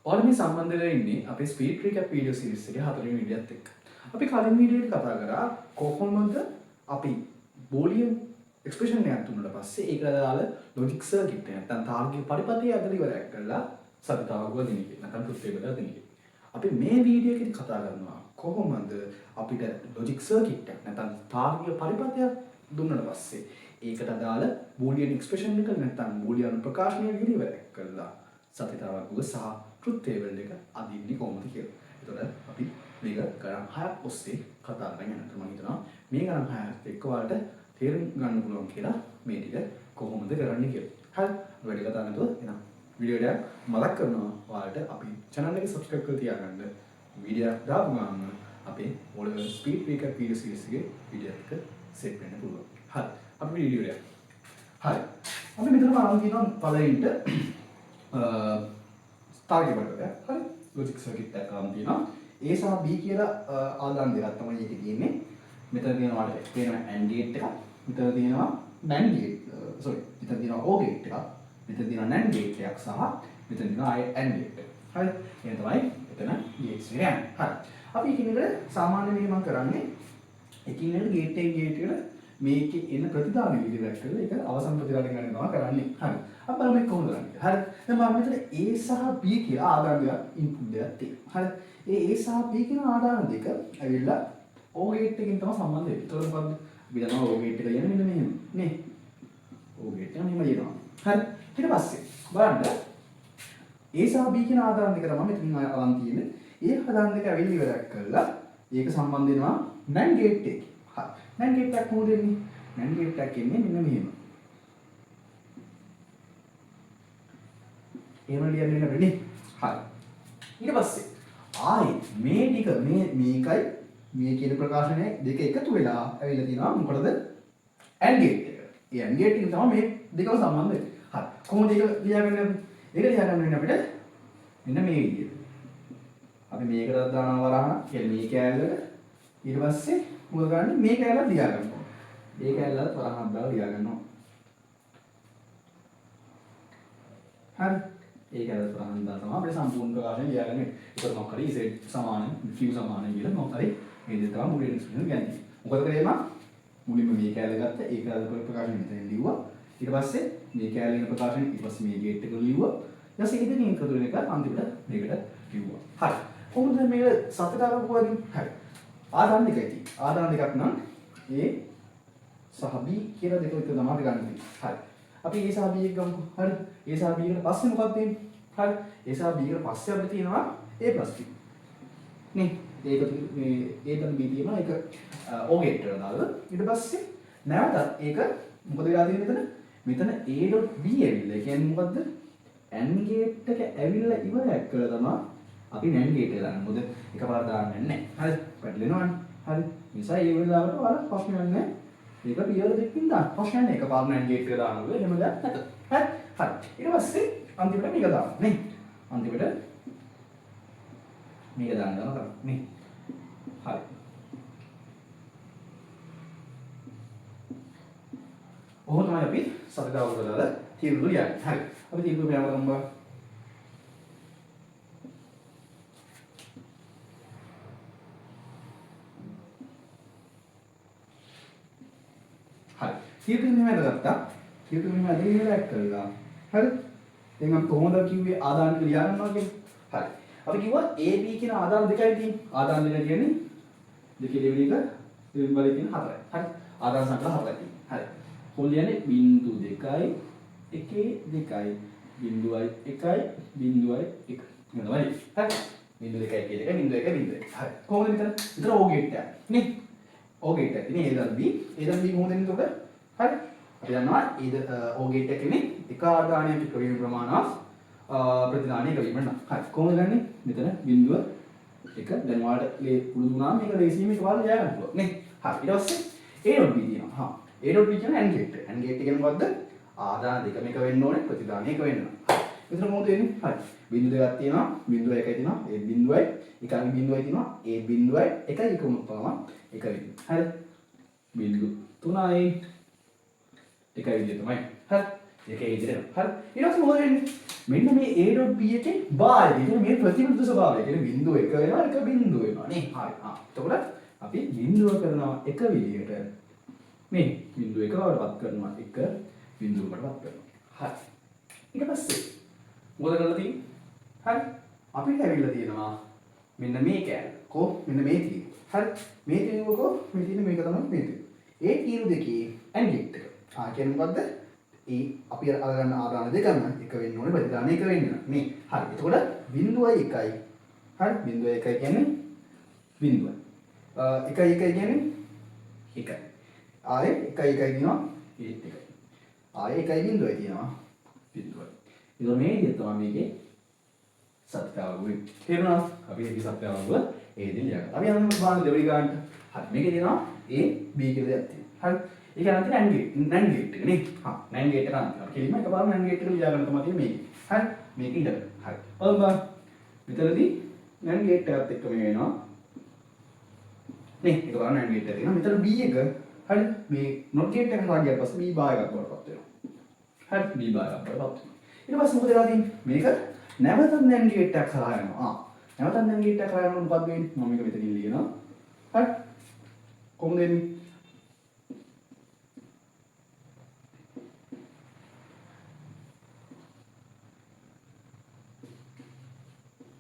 ඔයාලා මේ සම්බන්ධ වෙලා ඉන්නේ අපේ ස්පීඩ් රීකැප් වීඩියෝ සීරීස් එකේ 4 වෙනි වීඩියෝත් එක්ක. අපි කලින් වීඩියෝෙත් කතා කරා කොහොමද අපි බූලියන් එක්ස්ප්‍රෙෂන් එකක් දුන්නාට පස්සේ ඒකට දාලා ලොජික් සර්කිට් එක නැත්නම් තාර්කික පරිපථය ඇතුළේ ඉවරයක් කරලා සතිතාවක දෙන එක. නැත්නම් ට්‍රුත් ටේබල් එක දෙන එක. අපි මේ වීඩියෝ එකේදී කතා කරනවා කොහොමද අපිට ලොජික් සර්කිට් එකක් නැත්නම් තාර්කික පරිපථයක් දුන්නාට පස්සේ ඒකට දාලා බූලියන් එක්ස්ප්‍රෙෂන් එක නැත්නම් බූලියන් ප්‍රකාශනය ඉවරයක් කරලා සතිතාවක සහ ට්‍රුත් ටේබල් එක අදින්නේ කොහොමද කියලා. ඒතකොට අපි මේක ගණන් 6ක් ඔස්සේ කතා කරගෙන යනවා. මම හිතනවා මේ ගණන් 6ත් එක්ක ඔයාලට තේරුම් ගන්න පුළුවන් කියලා මේ ටික කොහොමද කරන්නේ කියලා. හරි. වැඩි කතා නැතුව එනවා. වීඩියෝ එක මතක් කරනවා ඔයාලට අපි channel එක subscribe කරලා තියාගන්න. වීඩියෝ එක දාපු ගමන් අපේ ඔය ස්පීඩ් රීකැප් වීඩියෝ සීරීස් එකේ වීඩියෝ එක සෙට් වෙන්න පුළුවන්. හරි. අපි වීඩියෝ එක. හරි. අපි මෙතන බලන්න තියෙනවා පළවෙනිට තාර්කික පරිපථය. හරි. ලොජික් සර්කිට් එකක් ගන්න තියෙනවා. A සහ B කියලා ආදාන දෙකක් තමයි ඒකේ තියෙන්නේ. මෙතන තියෙනවා පේනවා AND ගේට් එකක්. මෙතන තියෙනවා NAND ගේට් මෙතන තියෙනවා OR ගේට් එකක්. මෙතන තියෙනවා NAND ගේට් එකක් සහ මෙතන තියෙනවා AND ගේට් එක. හරි. එහෙනම් තමයි එතන ගේට්ස් එක යන්නේ. හරි. අපි එකිනෙකට සාමාන්‍ය මේ මම කරන්නේ එකිනෙකට ගේට් එක ගේට් එකට මේකේ එන ප්‍රතිදාන විදිහට කරලා ඒක අවසන් ප්‍රතිදාන ගන්නවා කරන්නේ. හරි. අපි බලමු මේක කොහොමද කරන්නේ. හරි. දැන් මම මෙතන A සහ B කියලා ආදාන දෙකක් ඉන්පුට් දෙකක් තියෙනවා. හරි. ඒ A සහ B කියන ආදාන දෙක ඇවිල්ලා O ගේට් එකකින් තමයි සම්බන්ධ වෙන්නේ. ඒතකොට මොකද්ද? අපි දන්නවා O ගේට් එක කියන්නේ මෙන්න මෙහෙම. නේ. O ගේට් එක මෙහෙම කියනවා. හරි. ඊට පස්සේ බලන්න A සහ B කියන ආදාන දෙක තමයි මෙතනින් අරන් තියෙන්නේ. ඒ ආදාන දෙක ඇවිල්ලා ඉවරක් කරලා ඒක සම්බන්ධ වෙනවා NAND ගේට් එකකින්. හරි. NAND ගේට් එකක් කොහොමද එන්නේ? NAND ගේට් එකක් එන්නේ මෙන්න මෙහෙම. එහෙම ලියන්න වෙන වෙන්නේ. හරි. ඊට පස්සේ ආයි මේ ටික මේකයි මේ කියන ප්‍රකාශනය දෙක එකතු වෙලා ඇවිල්ලා තියෙනවා මොකටද? AND ගේට් එක. ඒ AND ගේට් එකෙන් තමයි මේ දෙකම සම්බන්ධ වෙන්නේ. හරි. කොහොමද ඒක ලියාගන්නේ අපි? ඒක ලියාගන්න වෙන්නේ අපිට මෙන්න මේ විදිහට. අපි මේකටත් දානවා වරහන කියන්නේ මේ කෑල්ලට. ඊට පස්සේ මොකද කරන්නේ? මේ කෑල්ලත් ලියා ගන්නවා. මේ කෑල්ලත් වරහනක් දාලා ලියා ගන්නවා. හරි. ඒක ඇද ප්‍රහන්දා තමයි අපිට සම්පූර්ණ ප්‍රකාශනය ලියාගන්නේ. ඒක මොකක් හරි Z සමාන Q සමාන කියලා මොකක් හරි මේ දෙක තමයි මුලින් එක්ස්ප්‍රෙෂන් ගන්නේ. මොකද කරේ මම මුලින්ම මේ කැලේ ගත්ත ඒක ඇද ප්‍රකාශනය මෙතන ලිව්වා. ඊට පස්සේ මේ කැලේ ඉන්න ප්‍රකාශනය ඊට පස්සේ මේ ගේට් එක ලිව්වා. ඊට පස්සේ ඉතින් ඒක දුන්න එක අන්තිමට මේකට ලිව්වා. හරි. කොහොමද මේක සත්‍යතාවක වගේ? හරි. ආදාන දෙකයි තියෙන්නේ. ආදාන දෙකක් නම් A සහ B කියලා දෙක විතර තමයි ගන්න තියෙන්නේ. හරි. අපි A සහ B එක ගමුකෝ. හරි. A සහ B එකට පස්සේ මොකක්ද තියෙන්නේ? හරි. A සහ B එකට පස්සේ අපිට තියෙනවා A + B. නේ. ඒක මේ A dan B තියෙනවා ඒක O ගේට් එකට දාලා. ඊට පස්සේ නැවතත් ඒක මොකද වෙලා තියෙන්නේ මෙතන? මෙතන A.B ඇවිල්ලා. ඒ කියන්නේ මොකද්ද? AND ගේට් එක ඇවිල්ලා ඉවරයක් කළා තමයි අපි NAND ගේට් එක දාන්නේ. මොකද එකපාර දාන්නේ නැහැ. හරි. පැටලෙනවනේ. හරි. නිසා ඒ වෙලාවට ඔයාලා ප්‍රශ්න නැහැ. ඒක පියවර දෙකකින් දාන්න. ප්‍රශ්න නැහැ. එකපාර NAND ගේට් එක දානවා. එහෙම දෙයක් නැත. හරි. හරි. ඊට පස්සේ අන්තිමට මේක දාන්න. නේ. අන්තිමට මේක දාන්න කරා. නේ. හරි. ඔහොම තමයි අපි සතිදාවක දාලා තීරුව ලියන්නේ. හරි. අපි තීරුව මෙයාම ගමු. හරි. තීරුව මෙහෙම දාගත්තා. තීරුව මෙහෙම අදින්න කළා. හරි. දැන් අපි කොහොමද කිව්වේ ආදාන ටික ලියා ගන්නවා කියන්නේ? හරි. අපි කිව්වා AB කියන ආදාන දෙකයි තියෙන්නේ. ආදාන දෙක කියන්නේ දෙකේ දෙවෙනි එක දෙවෙනි බලේ තියෙන 4යි. හරි. ආදාන සංඛ්‍යා 4යි තියෙන්නේ. හරි. කොහොමද කියන්නේ? බිංදු 2යි 1 2යි බිංදුවයි 1යි බිංදුවයි 1. එහෙනම් හරි. බිංදු 2යි 1 2යි බිංදු 1යි බිංදු 1. හරි. කොහොමද මෙතන? මෙතන O ගේට් එක. නේ? O ගේට් එක. ඉතින් A dan B. A dan B කොහොමද එන්නේ උඩ? හරි. අපි දන්නවා O ගේට් එකනේ එක ආදානයක් එක්ක වීම ප්‍රමාණවත් ප්‍රතිදානය එක වීම නම්. හරි. කොහොමද ගන්නෙ? මෙතන බිංදුව 1 දැන් ඔයාලට මේ පුරුදු වුණාම මේක ලේසියෙන් මේක ඔයාලා ලියා ගන්න පුළුවන් නේ. හරි. ඊට පස්සේ A.B තියෙනවා. හා. A.B කියන්නේ AND ගේට් එක. AND ගේට් එක කියන්නේ මොකද්ද? ආදාන දෙකම එක වෙන්න ඕනේ ප්‍රතිදානය එක වෙන්න ඕනේ. හරි. මෙතන මොකද වෙන්නේ? හරි. බිංදු දෙකක් තියෙනවා. බිංදුව 1යි තියෙනවා. ඒ බිංදුවයි එකයි බිංදුවයි තියෙනවා. ඒ බිංදුවයි එකයි එකම තමයි එක වෙන්නේ. හරි. බිංදු 3යි එකයි විදිය තමයි. හරි. ඒක ඒ විදිහට එනවා. හරි. ඊට පස්සේ මොකද වෙන්නේ? මෙන්න මේ A.B එකේ බාහිර. ඒක මේ ප්‍රතිවිරුද්ධ ස්වභාවය. කියන්නේ බිඳුව එක වෙනවා එක බිඳුව වෙනවා නේ. හරි. එතකොට අපි බිඳුව කරනවා එක විදිහට. මේ බිඳුව එක වලපත් කරනවා එක බිඳුවකටපත් කරනවා. හරි. ඊට පස්සේ මොකද කරලා තියෙන්නේ? හරි. අපිට ඇවිල්ලා තියෙනවා මෙන්න මේ කෑල්ල. මෙන්න මේ තීරු. හරි. මේ තීරුවකෝ මේ තියෙන මේක තමයි මේ තීරු. ඒ තීරු දෙකේ ඇන්ග්ලෙට් එක. කියන්නේ මොකද්ද? අපි අරගන්න ආදාන දෙකම එක වෙන්න ඕනේ ප්‍රතිදාන එක වෙන්න. මේ හරි. එතකොට බිඳුවයි එකයි. හරි. බිඳුවයි එකයි කියන්නේ බිඳුවයි. එකයි එකයි කියන්නේ එකයි. ආයේ එකයි එකයි කියනවා ඒත් එකයි. ආයේ එකයි බිඳුවයි කියනවා බිඳුවයි. ඒක මේ විදිහට තමයි මේකේ සත්‍යාවුව. තේරුණා? අපි මේකේ සත්‍යාවුව ඒ විදිහට ලියගන්න. අපි යන්න බලන්න දෙවෙනි ගානට. හරි. මේකේ තියෙනවා A B කියලා දෙයක් තියෙනවා. හරි. ඒක නම් තියෙන NAND gate එක නේ. NAND gate එක නම් කෙලින්ම එකපාරම NAND gate එක ලියාගන්න තමයි තියෙන්නේ මේක. හරි. මේක ඉඳලා. හරි. බලන්න. මෙතනදී NAND gate එකත් එක්ක මේ වෙනවා. නේ. එකපාරම NAND gate එක තියෙනවා. මෙතන B එක හරි. මේ NOT gate එක හරහා ගියාට පස්සේ B bar එකක් වඩපත් වෙනවා. හරි. B bar එකක් වඩපත් වෙනවා. ඊට පස්සේ මොකද වෙලා තියෙන්නේ? මේක නැවතත් NAND gate එකක් හරහා යනවා. නැවතත් NAND gate එකක් හරහා යනකොට මොකද වෙන්නේ? මම මේක මෙතනින් ලියනවා. හරි. කොහොමද වෙන්නේ?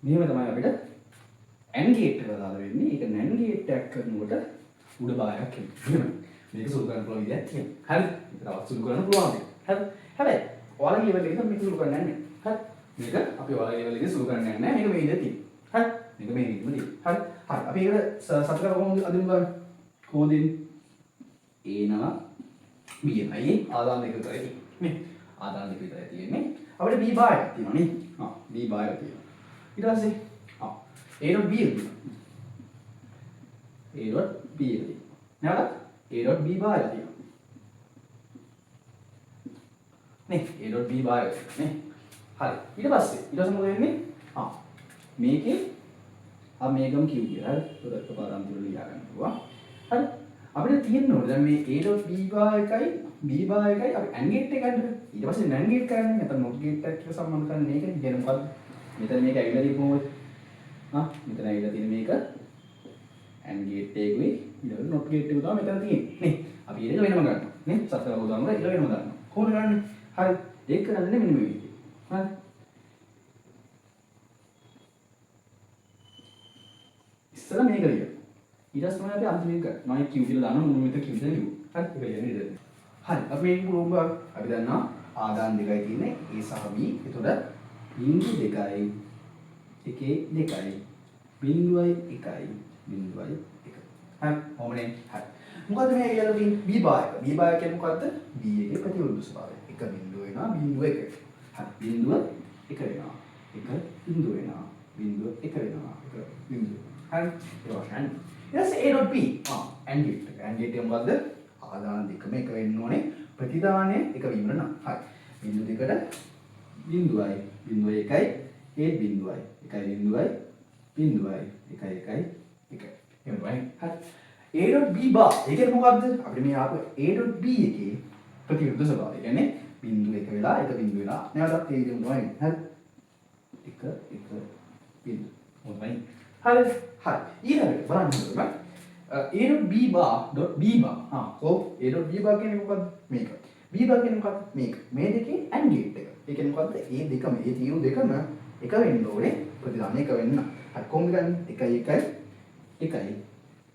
මෙහෙම තමයි අපිට AND gate එක දාලා වෙන්නේ. ඒක NAND gate එකක් කරනකොට උඩ බායක් එනවා. මේක සුළු කරන්න පුළුවන් විදිහක් තියෙනවා. හරි. ඒක තවත් සුළු කරන්න පුළුවන්. හරි. හැබැයි ඔයාලගේ level එකේ මේක සුළු කරන්නේ නැහැ. හරි. මේක අපි ඔයාලගේ level එකේ සුළු කරන්නේ නැහැ. මේක මේ විදිහට තියෙනවා. හරි. මේක මේ විදිහම තියෙනවා. හරි. හරි. අපි ඒකට සතර කොහොමද අදින්න බලන්න. කොහොමද එනවා B එනයි ආදාන දෙක විතරයි තියෙන්නේ. නේ. ආදාන දෙක විතරයි තියෙන්නේ. අපිට B bar එකක් තියෙනවා නේ. B bar එකක් තියෙනවා. ඊට පස්සේ A.B එක තියෙනවා. A.B එක තියෙනවා. නැවත A.B bar එක තියෙනවා. නේ A.B bar එක නේ. හරි. ඊට පස්සේ මොකද වෙන්නේ? මේකේ මේකම Q කියලා. හරි. උඩට පාරම් තුල ලියා ගන්න පුළුවන්. හරි. අපිට තියෙන්න ඕනේ දැන් මේ A.B bar එකයි B bar එකයි අපි AND gate එක ගන්න. ඊට පස්සේ NAND gate කරන්නේ. නැත්නම් NOT gate එකක් කියලා සම්බන්ධ කරන්නේ මේකනේ. කියන මොකද්ද? මෙතන මේක ඇවිල්ලා තියෙන්නේ මොකද? මෙතන ඇවිල්ලා තියෙන මේක AND gate එකකුයි ඊළඟ NOT gate එක තමයි මෙතන තියෙන්නේ. නේ. අපි ඒක වෙනම ගන්නවා. නේ. සත්‍ය අවබෝධන වල ඒක වෙනම ගන්නවා. කොහොමද ගන්නෙ? හරි. ඒක කරන්නේ මෙන්න මේ විදිහට. හරි. ඉස්සර මේක ලියන්න. ඊට පස්සේ තමයි අපි අන්තිම එක ගන්න. මම Q කියලා දානවා මොන මෙතන Q කියලා ලියුවා. හරි. ඒක ලියන්නේ ඉතින්. හරි. අපි මේක පුරුම අපි දන්නවා ආදාන දෙකයි තියෙන්නේ A සහ B. එතකොට බිංදු දෙකයි එකේ දෙකයි බිංදුවයි එකයි බිංදුවයි එක. හරි. මොමනේ. හරි. මොකද්ද මේ කියලා තියෙන්නේ B bar එක. B bar කියන්නේ මොකද්ද? B එකේ ප්‍රතිවිරුද්ධ ස්වභාවය. එක බිංදුව වෙනවා බිංදුව එක. හරි. බිංදුව එක වෙනවා. එක බිංදුව වෙනවා. බිංදුව එක වෙනවා. එක බිංදුව. හරි. ඒක වශයෙන්. ඊට A.B. AND gate එක. AND gate එක මොකද්ද? ආදාන දෙකම එක වෙන්න ඕනේ. ප්‍රතිදානය එක වීම නම්. හරි. බිංදු දෙකට බිංදුවයි බිංදුවයි එකයි ඒ බිංදුවයි එකයි බිංදුවයි බිංදුවයි එකයි එකයි එකයි එහෙම තමයි. හරි. A.B bar ඒ කියන්නේ මොකද්ද? අපිට මේ ආපු A.B එකේ ප්‍රතිවිරුද්ධ ස්වභාවය. කියන්නේ බිංදුව එක වෙලා එක බිංදුව වෙලා නැවතත් ඒ විදිහම තමයි. හරි. එක බිංදුව. හොඳයි. හරි. හරි. ඊළඟට බලන්න ඕනේ. A.B bar .B bar. A.B bar කියන්නේ මොකද්ද? මේක. B bar කියන්නේ මොකක්ද? මේක. මේ දෙකේ AND gate එක. ඒ කියන්නේ මොකද්ද? මේ දෙකම, මේ තීරු දෙකම එක වෙන්න ඕනේ. ප්‍රතිදාන එක වෙන්න. හරි කොහොමද ගන්නේ? 1 1 1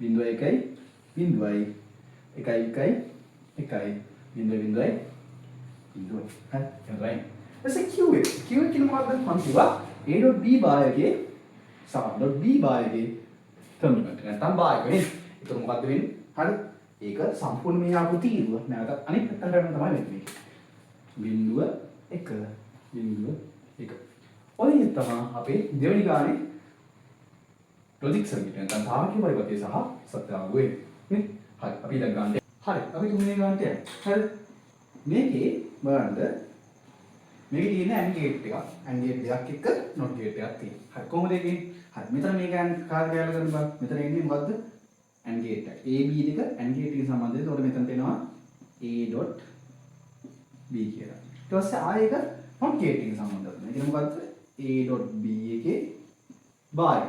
බිංදුව 1 බිංදුවයි 1 1 1 බිංදුව බිංදුවයි බිංදුව. හරි. එහෙමයි. ඊට Q එක. Q එක කියන්නේ මොකද්ද? මම කිව්වා A.B bar එකේ සහ .B bar එකේ ටර්මිනල් එක. නැත්නම් bar එක නේ. ඒක මොකද්ද වෙන්නේ? හරි. ඒක සම්පූර්ණ මේ ආපු තීරුව නැවත අනිත් පැත්තට කරන්න තමයි වෙන්නේ. බිංදුව 1 බිංදුව 1. ඔය තමයි අපේ දෙවෙනි ගානේ ලොජික් සර්කිට් නැත්නම් තාර්කික පරිපථය සහ සත්‍යාවුව වෙන්නේ. නේ? හරි. අපි ඊළඟ ගානට. හරි. අපි තුන්වෙනි ගානට යමු. හරි. මේකේ බලන්න මේකේ තියෙන AND gate එකක්. AND gate දෙකක් එක්ක NOT gate එකක් තියෙනවා. හරි. කොහොමද ඒකේ? හරි. මෙතන මේක කාර්ය ගාලා කරන්න බෑ. මෙතන එන්නේ මොකද්ද? AND gate එක. AB දෙක AND gate එක සම්බන්ධයි. ඒතකොට මෙතන තියෙනවා A.B කියලා. ඊට පස්සේ ආයෙ එක not gate එකේ සම්බන්ධ කරනවා. ඒ කියන්නේ මොකද්ද? a.b එකේ බාහිර.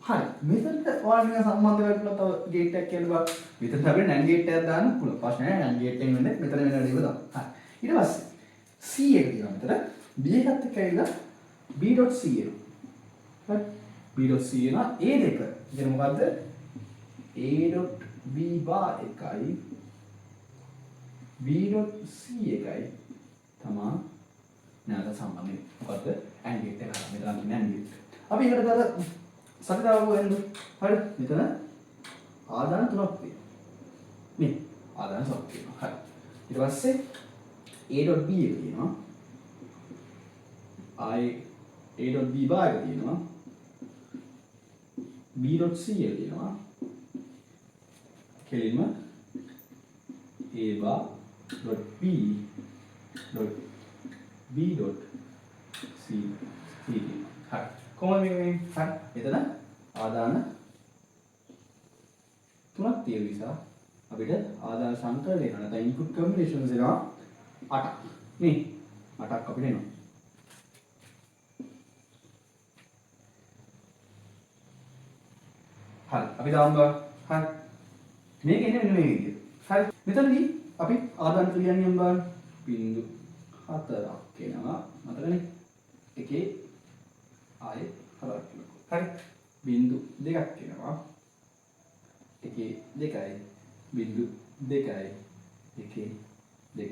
හරි. මෙතනට ඔයාලා සම්බන්ධ කරලා තව gate එකක් කියන්න බෑ. මෙතනට අපිට NAND gate එකක් දාන්න පුළුවන්. ප්‍රශ්නේ නැහැ NAND gate එකෙන් වෙන්නේ මෙතන වෙන දේ තමයි. හරි. ඊට පස්සේ C එක තියෙනවා මෙතන. B එකත් එක්ක ඇවිල්ලා b.c එනවා. හරි. b.c එනවා a දෙක. කියන්නේ මොකද්ද? a.b bar එකයි b.c එකයි තමා නැවත සම්බන්ධ මොකද්ද? AND gate එක. මෙතන තියෙන AND gate. අපි ඒකට අර සකදාව වෙන්නේ. හරි. මෙතන ආදාන තුනක් තියෙනවා. මේ ආදාන තුනක් තියෙනවා. හරි. ඊට පස්සේ a.b එක තියෙනවා. a.b bar එක තියෙනවා. b.c එක තියෙනවා. කෙලින්ම a bar dot b dot b dot c හරි. කොහොමද මේ හරි. එතන ආදාන තුනක් තියෙන නිසා අපිට ආදාන සංකලනය කරන නැත්නම් ඉන්පුට් කම්බිනේෂන්ස් එනවා 8ක්. නේ 8ක් අපිට එනවා. හරි. අපි දාමු හරි. මේක එන්නේ මෙන්න මේ විදිහට. හරි. මෙතනදී අපි ආදාන කියන්නේ යම් බිංදු 4ක් එනවා. මතකනේ? එකේ ආයේ 4ක් එනවා. හරි. බිංදු 2ක් එනවා. එකේ 2යි. බිංදු 2යි. එකේ 2.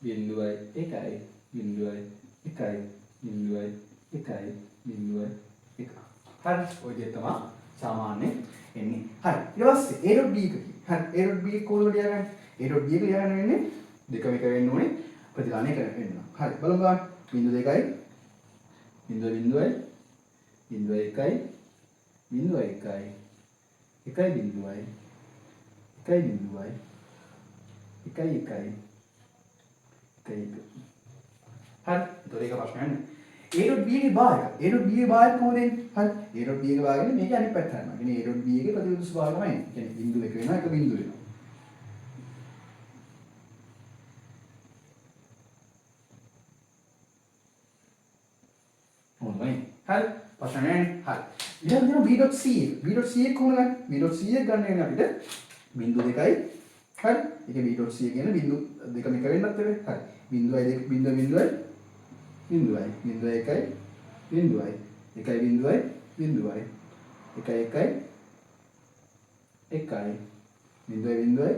බිංදුවයි 1යි. බිංදුවයි 1යි. බිංදුවයි 1යි. බිංදුවයි 1. හරි. ඔය දෙක තමයි සාමාන්‍ය එන්නේ. හරි. ඊට පස්සේ a.b එක. හරි. a.b එක කොහොමද ලියගන්නේ? a.b එක ලියගන්න වෙන්නේ දෙකම එක වෙන්න ඕනේ. ප්‍රතිගාමනය කරන්න. හරි. බලමු ගන්න. බිංදු 2යි. බිංදුවයි බිංදුවයි. බිංදුවයි 1යි. බිංදුවයි 1යි. 1යි බිංදුවයි. 1යි බිංදුවයි. 1යි 1යි. 1යි 1. හරි. ඒක ප්‍රශ්නයක් නෑ. a.b එකේ භාගය. a.b එකේ භාගය කොහොමද එන්නේ? හරි. a.b එකේ භාගය මේක අනිත් පැත්තට යනවා. කියන්නේ a.b එකේ ප්‍රතිවිරුද්ධ භාගය තමයි එන්නේ. කියන්නේ බිංදු එක වෙනවා එක බිංදු වෙනවා. හොඳයි. හරි. ප්‍රශ්න නැහැ. හරි. ඊළඟ දෙනවා b.c එක. b.c එක කොහොමද ගන්නේ? b.c එක ගන්න වෙන්නේ අපිට බිංදු 2යි. හරි. ඒකේ b.c එක කියන්නේ බිංදු දෙකම එක වෙන්නත් වෙන්නේ. හරි. බිංදුවයි 2 බිංදුවයි බිංදුවයි බිංදුවයි බිංදුවයි 1යි බිංදුවයි 1යි බිංදුවයි බිංදුවයි 1යි 1යි 1යි බිංදුවයි බිංදුවයි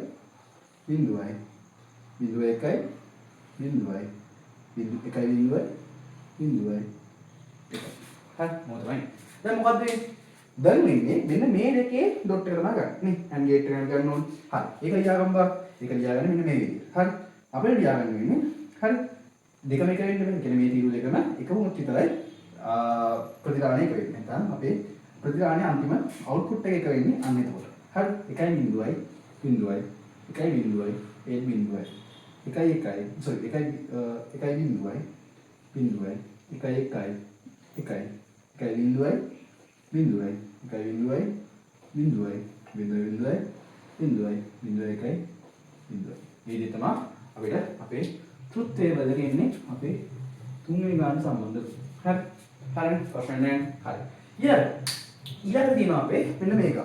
බිංදුවයි බිංදුවයි 1යි බිංදුවයි 1යි බිංදුවයි බිංදුවයි 1යි. හරි. මොකදයි? දැන් මොකද්ද වෙන්නේ? දැන් වෙන්නේ මෙන්න මේ දෙකේ ඩොට් එක තමයි ගන්න. නේ. AND gate එක ගන්න ඕනේ. හරි. ඒක ලියාගන්න බා. ඒක ලියාගන්න මෙන්න මේ විදිහට. හරි. අපිට ලියාගන්න වෙන්නේ හරි. දෙකම එක වෙන්න වෙන්නේ. කියන්නේ මේ තීරු දෙකම එකම විතරයි ප්‍රතිගාමනය එක වෙන්නේ. නැත්නම් අපේ ප්‍රතිගාමනයේ අන්තිම අවුට්පුට් එක එක වෙන්නේ අන්න එතකොට. හරි. 1යි බිංදුවයි බිංදුවයි 1යි බිංදුවයි 1 බිංදුවයි 1යි 1යි sorry 1යි බිංදුවයි බිංදුවයි 1යි 1යි 1යි 1යි බිංදුවයි බිංදුවයි 1යි බිංදුවයි බිංදුවයි බිංදුවයි බිංදුවයි බිංදුවයි 1යි බිංදුවයි. මේ දෙක තමයි අපිට අපේ truth table එකේ ඉන්නේ අපේ තුන්වෙනි ගාන සම්බන්ධ. හරි. හරි. ප්‍රශ්න නැහැ. හරි. ඊළඟ තියෙනවා අපේ මෙන්න මේක.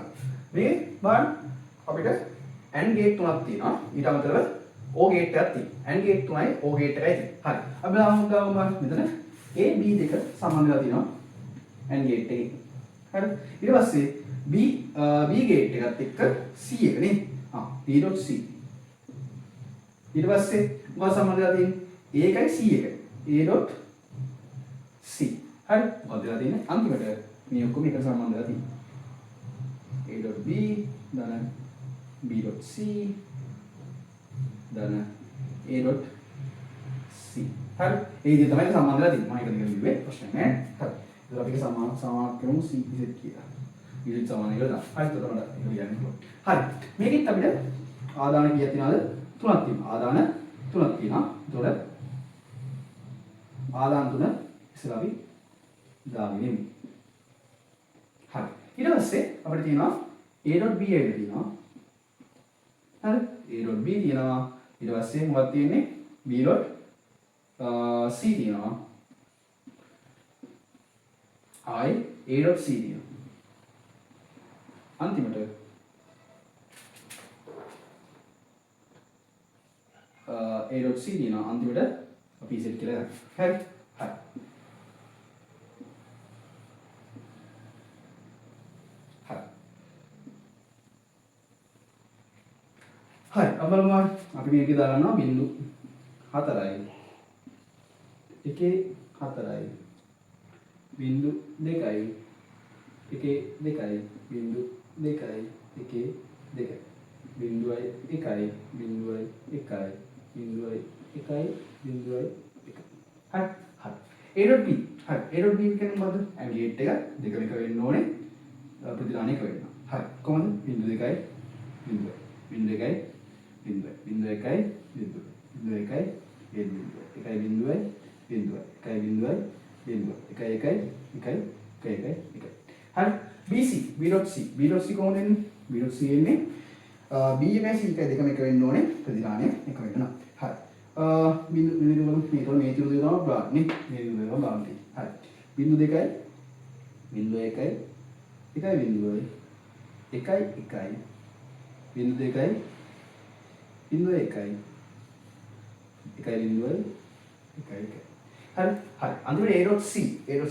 මේ බලන්න අපිට AND gate තුනක් තියෙනවා. ඊට අමතරව OR gate එකක් තියෙනවා. AND gate තුනයි OR gate එකයි තියෙන්නේ. හරි. අපි ගාමු මෙතන A B දෙක සම්බන්ධ වෙලා තියෙනවා AND gate එකේ. හරි. ඊට පස්සේ B gate එකත් එක්ක C එක නේ. B.c. ඊට පස්සේ මොකක්ද සම්බන්ධ වෙලා තියෙන්නේ? A එකයි C එකයි. A.c. හරි. මොකක්ද වෙලා තියෙන්නේ? අන්තිමට මේ ඔක්කොම එකට සම්බන්ධ වෙලා තියෙන්නේ. A.b ධන B.c ධන A.c. හරි. ඒ විදිහට තමයි සම්බන්ධ වෙලා තියෙන්නේ. මම ඒක නිකන් කිව්වේ ප්‍රශ්න නෑ. හරි. ඒක අපි සමාන කරමු C Z කියලා. ඉතින් සමාන කියලා දාන්න. හරි. එතකොට ඒක ලියන්න පුළුවන්. හරි. මේකෙත් අපිට ආදාන කීයක් තියනවද? 3ක් තියෙනවා. ආදාන 3ක් තියෙනවා. එතකොට ආදාන 3 ඉස්සෙල්ලා අපි දාගෙන ඉමු. හරි. ඊට පස්සේ අපිට තියෙනවා A.b එක තියෙනවා. හරි. A.b තියෙනවා. ඊට පස්සේ මොකක්ද තියෙන්නේ? B.c C තියෙනවා. ආයි A.C තියෙනවා. අන්තිමට A.C තියෙනවා. අන්තිමට අපි Z කියලා ගන්න. හරි. හරි. හරි අපලම අපි මේකේ දාගන්නවා බිංදු 4යි එකේ 4යි බිංදු 2යි එකේ 2යි බිංදු 2යි එකේ 2යි බිංදුවයි 1යි බිංදුවයි 1යි බිංදුවයි 1යි බිංදුවයි 1යි හරි හරි A.B හරි A.B කියන්නේ මොකද්ද ඇඟිලි එක දෙකම එක වෙන්න ඕනේ ප්‍රතිදාන එක වෙන්න හරි කොහොමද බිංදු 2යි බිංදුවයි බිංදු 2යි බිංදුවයි බිංදු 1යි බිංදුව බිංදු 1යි බිංදුව 1යි බිංදුවයි බිංදුවයි 1යි බිංදුවයි බිංදුව 1යි 1යි 1යි 1යි 1යි හරි BC B.C B.C කොහොමද එන්නේ B.C එන්නේ B එකයි C එකයි දෙකම එක වෙන්න ඕනේ ප්‍රතිදානය එක වෙන්න හරි බිංදු වල මේ තුන දෙනවා බලන්න මේ තුන දෙනවා බලන්න හරි බිංදු 2යි බිංදු 1යි 1යි බිංදුවයි 1යි 1යි බිංදු 2යි බිංදුව 1යි 1යි බිංදුවයි 1යි 1යි හරි හරි අන්තිමට A.C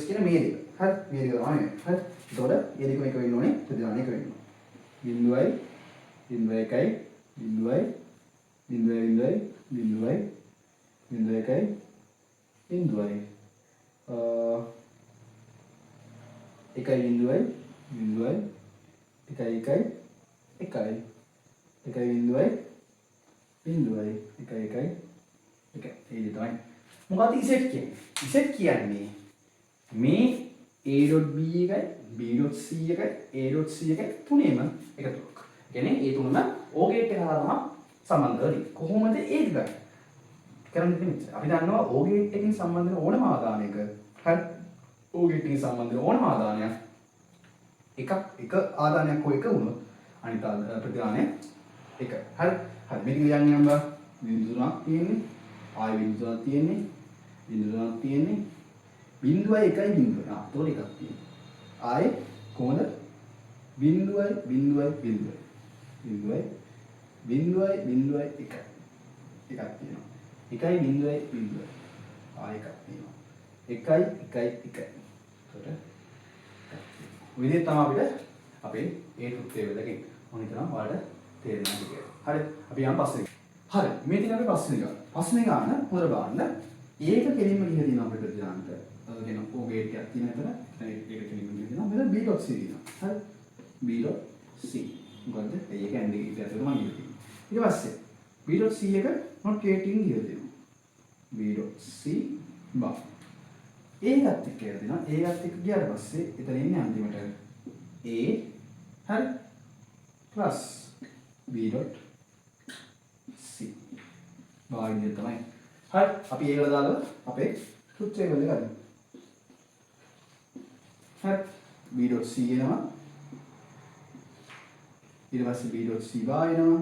කියන මේ දෙක හරි මේ දෙක තමයි හරි එතකොට මේ දෙකම එක වෙන්න ඕනේ ප්‍රතිදාන එක වෙන්න ඕනේ බිංදුවයි බිංදුව 1යි බිංදුවයි බිංදුවයි බිංදුවයි බිංදුව 1යි බිංදුවයි 1යි බිංදුවයි බිංදුවයි 1යි 1යි 1යි 1යි බිංදුවයි බිංදුවයි 1යි 1යි 1යි ඒ තමයි මොකක්ද Z කියන්නේ Z කියන්නේ මේ A.B එකයි B.C එකයි A.C එකයි තුනේම එකතුවක්. කියන්නේ ඒ තුනම O gate එක හරහා තමයි සම්බන්ධ වෙන්නේ. කොහොමද ඒක ගන්නේ? කරන්නේ කියන්නේ අපි දන්නවා O gate එකකින් සම්බන්ධ වෙන ඕනම ආදානයක හරි O gate එකකින් සම්බන්ධ වෙන ඕනම ආදානයක් එක ආදානයක් හෝ එක වුණොත් අනිත් ප්‍රතිදානය එක. හරි. හරි මේක කියන්නේ නම් බිංදු තුනක් තියෙන්නේ. ආයෙ බිංදු තුනක් තියෙන්නේ. බිංදු තුනක් තියෙන්නේ. බිංදුවයි එකයි බිංදුවයි. තෝර එකක් තියෙනවා. ආයෙ කොහොමද? බිංදුවයි බිංදුවයි බිංදුවයි. බිංදුවයි බිංදුවයි බිංදුවයි එකයි. එකක් තියෙනවා. එකයි බිංදුවයි බිංදුවයි. ආයෙ එකක් තියෙනවා. එකයි එකයි එකයි. එතකොට විදිහට තමයි අපිට අපේ ඒ කෘත්‍ය වලකින් මම හිතනවා ඔයාලට තේරෙනවා කියලා. හරි. අපි යම් පස්සේ. හරි. මේ තියෙන අපි පස්සේ ගන්න. පස්සේ ගන්න හොඳට බලන්න. ඒක කෙලින්ම ගිහින් තියෙනවා අපිට ප්‍රතිදානට. කියන O gate එකක් තියෙන විතර ඒක කෙලින්ම ගිහින් තියෙනවා. මෙතන B.C තියෙනවා. හරි. B.C. මොකද්ද? ඒක ඇන්ඩි එක ඇතුළේ මම ගිහින් තියෙනවා. ඊට පස්සේ B.C එක not creating ගිහින් තියෙනවා. B.C බා. ඒකත් එක්ක කියලා දෙනවා. ඒකත් එක්ක ගියාට පස්සේ එතන ඉන්නේ අන්තිමට A හරි plus B.C බාහිර තමයි. හරි අපි ඒවල දාලා අපේ සූත්‍රය වල ගන්න. හරි B.C එනවා. ඊට පස්සේ B.C බාහිරනවා.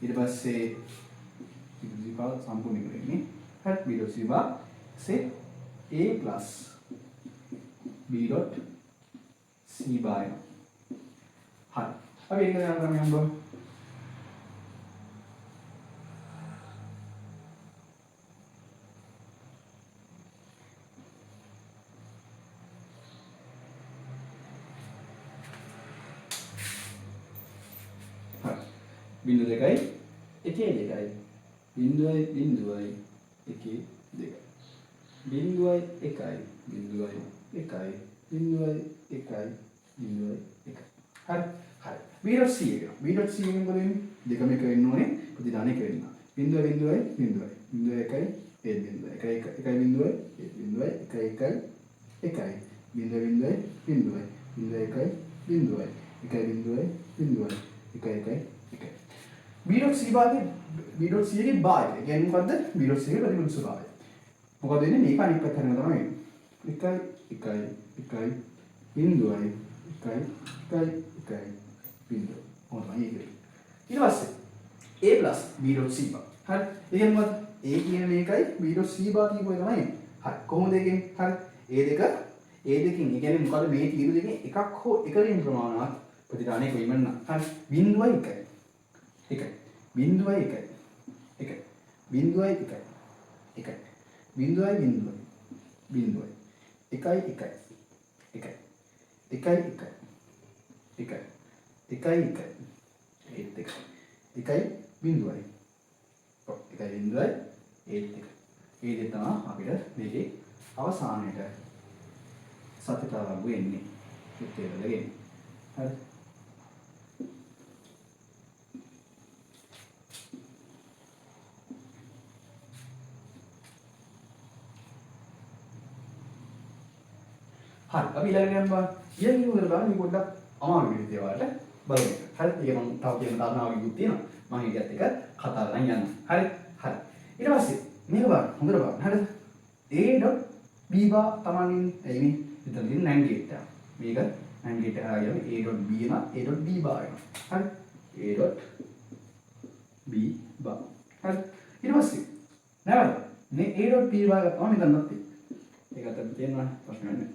ඊට පස්සේ ඉතිරිපාල සම්පූර්ණ කරන්නේ. හරි B.C බා से A plus B.C by हर अब एक ध्यान रखें हम लोग बिंदु देखाई एक देखाई बिंदु आई एक देखाई बिंदुवයි 1යි බිංදුවයි 1යි බිංදුවයි 1යි බිංදුවයි 1යි හරි හරි B.C එක B.C එකෙන් මොකද වෙන්නේ දෙකම එක වෙන්න ඕනේ ප්‍රතිදාන එක වෙන්න බිංදුව බිංදුවයි බිංදුවයි බිංදුව 1යි ඒ බිංදුව 1යි 1යි බිංදුවයි ඒ බිංදුවයි 1යි 1යි 1යි බිංදුව බිංදුවයි බිංදුවයි බිංදුව 1යි බිංදුවයි 1යි බිංදුවයි බිංදුවයි 1යි 1යි 1යි B.C එකේ බාහිර කියන්නේ මොකද්ද B.C එකේ ප්‍රතිබිම්බ ස්වභාවය මොකද වෙන්නේ මේක අනිත් පැත්තට යනවා තමයි 1යි 1යි 1යි බිංදුවයි 1යි 1යි 1යි බිංදුව මොනවද මේක ඊට පස්සේ A plus B.C හරි ඒ කියන්නේ මොකද A කියන මේකයි B dot C බා කියපු එක තමයි. හරි. කොහොමද ඒකෙන්? හරි. A දෙකෙන් ඒ කියන්නේ මොකද මේ තීරු දෙකෙන් එකක් හෝ එකකින් ප්‍රමාණවත් ප්‍රතිදානයක වෙන්න. හරි. බිඳුවයි එකයි. එකයි. බිඳුවයි එකයි. එකයි. බිඳුවයි එකයි. එකයි. බිඳුවයි බිඳුවයි. බිඳුවයි. එකයි එකයි. එකයි. එකයි එකයි. එකයි. එකයි එකයි. ඒත් එකයි. එකයි බිඳුවයි. ඔව් එකයි බිඳුවයි ඒත් එකයි. ඒ දෙක තමයි අපිට මේකේ අවසානයේට සත්‍යතාවය වෙන්නේ. උත්තර දෙන්නේ. හරි. හරි අපි ඊළඟට යන්න බලන්න. ඊළඟ උදේට බලන්න මේ පොඩ්ඩක් අමාරු විදිහට ඒවාට බලමු. හරි. ඒක මම තව කියන කාරණාවක් තියෙනවා. මම ඒකත් එක කතා කරන් යන්න. හරි. හරි. ඊට පස්සේ මේක බලන්න. හොඳට බලන්න. හරිද? A dot B bar තමයි එන්නේ. එතන තියෙන NAND gate එක. මේක NAND gate එක ආගෙන A dot B එනවා. A dot B bar එනවා. හරි. A dot B bar. හරි. ඊට පස්සේ නැවත මේ A dot B bar එක තමයි මෙතන නැත්තේ. ඒක අතට තියෙනවා ප්‍රශ්න නැහැ.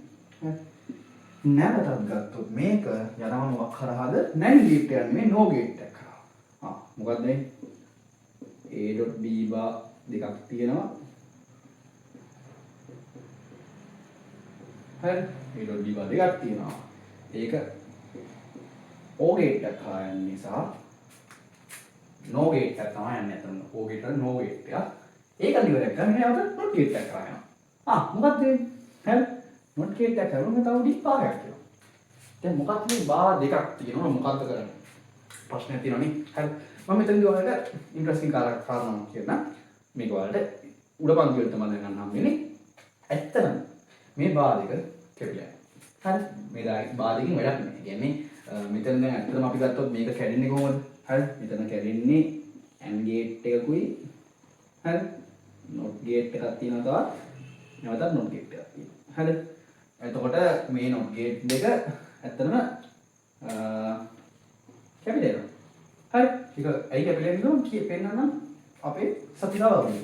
නැවතත් ගත්තොත් මේක යනවා මොකක් කරාද NAND gate එක යන්නේ NOR gate එකක් කරා. මොකක්ද මේ A.B bar දෙකක් තියෙනවා. හරි A.B bar දෙකක් තියෙනවා. ඒක OR gate එකක් කරා යන නිසා NOR gate එක තමයි යන්නේ අතන. OR gate එක NOR gate එක. ඒක ඉවරයක් ගන්න නැවත NOT gate එකක් කරා යනවා. මොකක්ද මේ? හරි not gate එකක් කරනවා තව ඩිප් පාරයක් තියෙනවා. දැන් මොකක්ද මේ බාර් දෙකක් තියෙනවා මොකක්ද කරන්නේ? ප්‍රශ්නයක් තියෙනවා නේ. හරි. මම මෙතනදී ඔයාලට ඉන්ටරෙස්ටිං කාරණාවක් කියන්න. මේක ඔයාලට උඩ පන්ති වලට තමයි දැන් ගන්න හම්බෙන්නේ. ඇත්තටම මේ බාර් දෙක කැපිලා යනවා. හරි. මේ බාර් දෙකකින් වැඩක් නැහැ. ඒ කියන්නේ මෙතන දැන් ඇත්තටම අපි ගත්තොත් මේක කැඩෙන්නේ කොහොමද? හරි. මෙතන කැඩෙන්නේ AND gate එකකුයි. හරි. not gate එකක් තියෙනවා තවත්. නැවතත් not gate එකක් තියෙනවා. හරි. එතකොට මේ not gate දෙක ඇත්තටම කැපිලා යනවා. හරි. ඒක ඇයි කැපිලා යන්නේ කියලා පෙන්නනම් අපේ සතිතාව වගේ.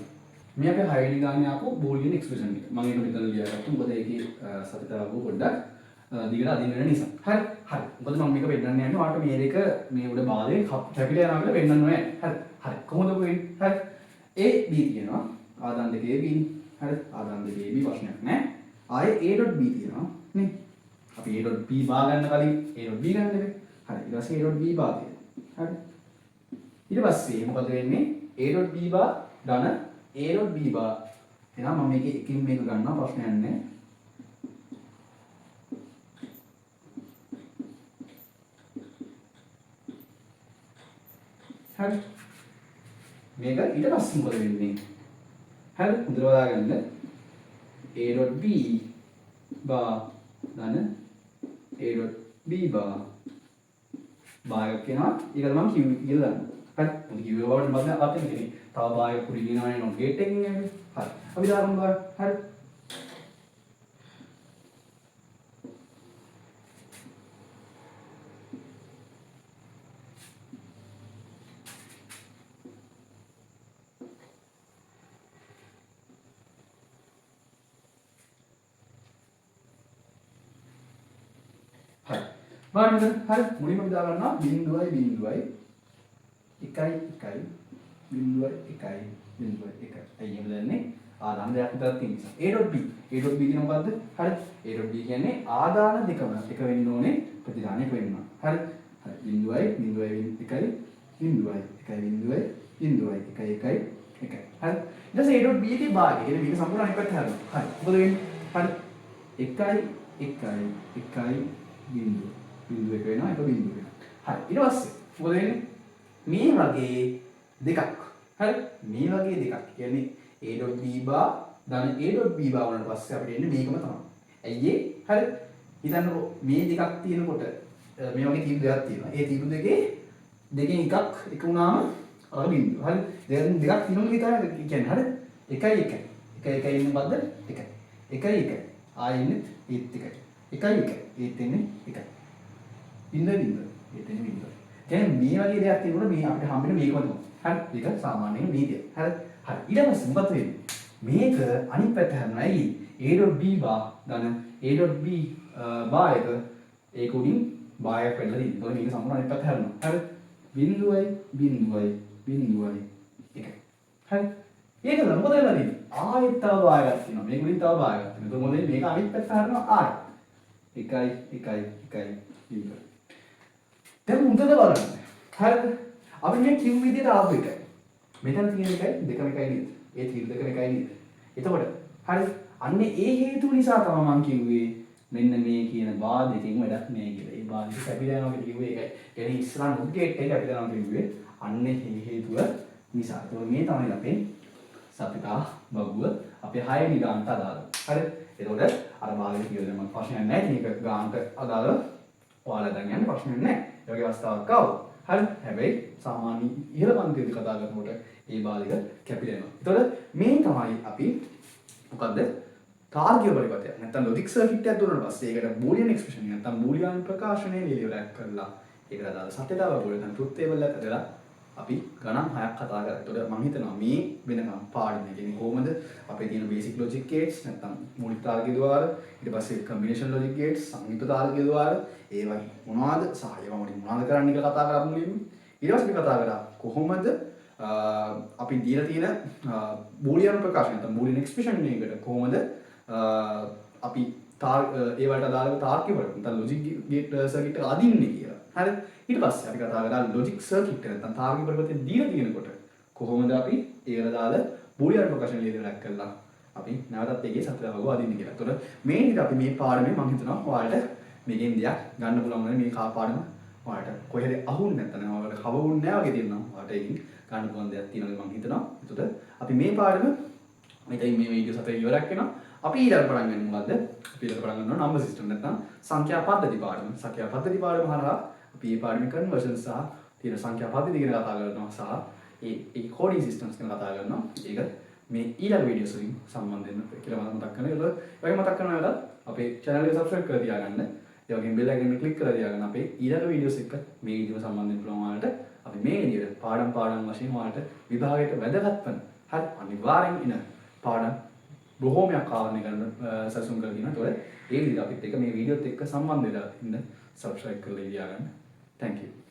මේ අපේ හයිලි ගානේ ආපු බෝලියන් එක්ස්ප්‍රෙෂන් එක. මම ඒක මෙතන ලියාගත්තා. මොකද ඒකේ සතිතාව පොඩ්ඩක් දිගට අදින්න වෙන නිසා. හරි. හරි. මොකද මම මේක පෙන්නන්න යන්නේ ඔයාලට මේ දෙක මේ උඩ බාලේ කැපිලා යනවා කියලා පෙන්නන්න ඕනේ. හරි. හරි. කොහොමද වෙන්නේ? හරි. A B කියනවා. ආදාන දෙකේ B. හරි. ආදාන දෙකේ B ප්‍රශ්නයක් නැහැ. ආයේ A.B තියෙනවා නේ. අපි A.B බා ගන්න කලින් A.B ගන්න දෙන්නේ. හරි. ඊට පස්සේ A.B බා තියෙනවා. හරි. ඊට පස්සේ මොකද වෙන්නේ? A.B බා ධන A.B බා. එහෙනම් මම මේකේ එකින් මේක ගන්නවා ප්‍රශ්නයක් නැහැ. හරි. මේක ඊට පස්සේ මොකද වෙන්නේ? හරි. හොඳට බලාගන්න. A.B bar ධන A.B bar බායක කියනවා. ඒක තමයි Q කියලා දාන්න. හරි. මොකද Q වලට මම අපිට කියන්නේ තව බායක කුඩි දිනවනේ not gate එකකින් එන්නේ. හරි. අපි දාමු බා. හරි. බලන්න හරි මුලින්ම අපි දාගන්නවා බිඳුවයි බිඳුවයි 1 1 අයිය බලන්නේ ආදාන දෙයක් විතරක් තියෙන නිසා A.B කියන මොකද්ද හරි A.B කියන්නේ ආදාන දෙකම එක වෙන්න ඕනේ ප්‍රතිදානයක වෙන්න හරි හරි බිඳුවයි 1 බිඳුවයි 1 හරි ඊට පස්සේ A.B එකේ භාගය කියන්නේ මේක සම්පූර්ණ අනිත් පැත්තට හරනවා හරි මොකද වෙන්නේ හරි 1 බිඳුව එක වෙනවා එක බිඳුව වෙනවා. හරි ඊට පස්සේ මොකද වෙන්නේ? මේ වගේ දෙකක්. හරි මේ වගේ දෙකක්. කියන්නේ A.B bar ධන A.B bar වුණාට පස්සේ අපිට එන්නේ මේකම තමයි. ඇයි ඒ? හරි හිතන්නකෝ මේ දෙකක් තියෙනකොට මේ වගේ තීරු දෙකක් තියෙනවා. ඒ තීරු දෙකෙන් එකක් එක වුණාම අර බිඳුව. හරි දෙකක් තියෙනවා විතරයි කියන්නේ. හරි 1 ඉන්නේ මොකද්ද? 1 ආයෙ ඉන්නේ ඒත් 1 ඒත් එන්නේ 1 බිඳුව එතන බිඳුව. දැන් මේ වගේ දෙයක් තියෙනකොට මේ අපිට හම්බෙන මේකම තමයි. හරි. ඒක සාමාන්‍යයෙන් නීතිය. හරි. හරි. ඊට පස්සේ මොකද වෙන්නේ? මේක අනිත් පැත්ත හැරෙනවා. ඇයි? a.b bar ධන a.b bar එක ඒක උඩින් bar එකක් වෙලා තියෙනවා. ඒතකොට මේක සම්පූර්ණ අනිත් පැත්ත හැරෙනවා. හරි. බිඳුවයි බිඳුවයි බිඳුවයි එකයි. හරි. ඒක නම් මොකද වෙලා තියෙන්නේ? ආයෙත් තව bar එකක් තියෙනවා. මේක උඩින් තව bar එකක් තියෙනවා. එතකොට මොකද මේක අනිත් පැත්ත හැරෙනවා ආයෙ. එකයි එකයි එකයි බිඳුවයි. දැන් මුදද බලන්න. හරිද? අපි මේ කිව් විදියට ආපු එකයි. මෙතන තියෙන එකයි දෙකම එකයි නේද? ඒ තීර දෙකම එකයි නේද? එතකොට හරිද? අන්න ඒ හේතුව නිසා තමයි මම කිව්වේ මෙන්න මේ කියන බාධකෙන් වැඩක් නෑ කියලා. ඒ බාධක කැපිලා යනවා කියලා කිව්වේ ඒකයි. يعني ඉස්සරහ නුත් ගේට් එක කැපිලා යනවා කිව්වේ අන්න ඒ හේතුව නිසා. ඒතකොට මේ තමයි අපේ සතිකා බගුව අපේ 6 වෙනි ගානට අදාළ. හරිද? එතකොට අර බාධක කියලා මම ප්‍රශ්නයක් නෑ. මේක ගානට අදාළ ඔයාලා දැන් යන්නේ ප්‍රශ්නයක් නෑ. ඒ වගේ අවස්ථාවක් ආවොත් හරි. හැබැයි සාමාන්‍ය ඉහළ පන්තියේදී කතා කරනකොට ඒ බාධක කැපිලා යනවා. එතකොට මේ තමයි අපි මොකද්ද? තාර්කික පරිපථය. නැත්නම් ලොජික් සර්කිට් එකක් දුන්නාට පස්සේ ඒකට බූලියන් එක්ස්ප්‍රෙෂන් නැත්නම් බූලියන් ප්‍රකාශනය ලියලා කරලා ඒකට අදාළ සත්‍යතාව බෝලෙන් ට්‍රුත් ටේබල් එකක් ඇදලා අපි ගණන් 6ක් කතා කරා. ඒතකොට මම හිතනවා මේ වෙනකම් පාඩමේ කියන්නේ කොහොමද අපේ තියෙන බේසික් ලොජික් ගේට්ස් නැත්නම් මූලික තාර්කික ద్వාර ඊට පස්සේ කම්බිනේෂන් ලොජික් ගේට්ස් සංයුක්ත තාර්කික ద్వාර ඒවා මොනවද සහ ඒවා මොනවද කරන්න කියලා කතා කරා මුලින්ම. ඊට පස්සේ අපි කතා කරා කොහොමද අපි දීලා තියෙන බූලියන් ප්‍රකාශන නැත්නම් බූලියන් එක්ස්ප්‍රෙෂන් එකකට කොහොමද අපි ඒ වලට අදාළව තාර්කික වලට නැත්නම් ලොජික් ගේට් සර්කිට් එක අදින්නේ කියලා. හරිද? ඊට පස්සේ අපි කතා කරා ලොජික් සර්කිට් එක නැත්නම් තාර්කික පරිපථය දීලා තියෙනකොට කොහොමද අපි ඒකට අදාළ බූලියන් ප්‍රකාශන ලියලා කරලා අපි නැවතත් ඒකේ සත්‍යතාවව අදින්නේ කියලා. ඒතකොට මේ විදිහට අපි මේ පාඩමේ මම හිතනවා ඔයාලට මේකෙන් දෙයක් ගන්න පුළුවන් වෙන මේ පාඩම ඔයාලට කොහෙද අහුන්නේ නැත්නම් ඔයාලට කවුරුන්නේ නැහැ වගේ තියෙනවා. ඔයාලට ඒකින් ගන්න පුළුවන් දෙයක් තියෙනවා මම හිතනවා. ඒතකොට අපි මේ පාඩම මෙතන මේ වීඩියෝ සතර ඉවරක් වෙනවා. අපි ඊළඟ පටන් ගන්නේ මොකද්ද? අපි ඊළඟ පටන් ගන්නවා නම්බර් සිස්ටම් නැත්නම් සංඛ්‍යා පද්ධති පාඩම. සංඛ්‍යා පද්ධති පාඩම හරහා අපි මේ පාඩමේ කන්වර්ෂන් සහ තියෙන සංඛ්‍යා පද්ධති ගැන කතා කරනවා සහ ඒ කෝඩින් සිස්ටම්ස් ගැන කතා කරනවා. ඒක මේ ඊළඟ වීඩියෝස් වලින් සම්බන්ධ වෙන්න කියලා මම මතක් කරනවා. ඒක මතක් කරනවා අපේ channel එක subscribe කරලා තියාගන්න. ඒ වගේම bell icon එක click කරලා තියාගන්න. අපේ ඊළඟ වීඩියෝස් එක මේ වීඩියෝ සම්බන්ධ වෙන්න පුළුවන් ඔයාලට. අපි මේ විදිහට පාඩම් වශයෙන් ඔයාලට විභාගයට වැදගත් වෙන හරි අනිවාර්යෙන් ඉන පාඩම් බොහෝමයක් කාරණේ ගන්න සැලසුම් කරලා තියෙනවා. ඒතකොට ඒ විදිහට අපිත් එක්ක මේ වීඩියෝත් එක්ක සම්බන්ධ වෙලා ඉන්න subscribe කරලා තියාගන්න. Thank you.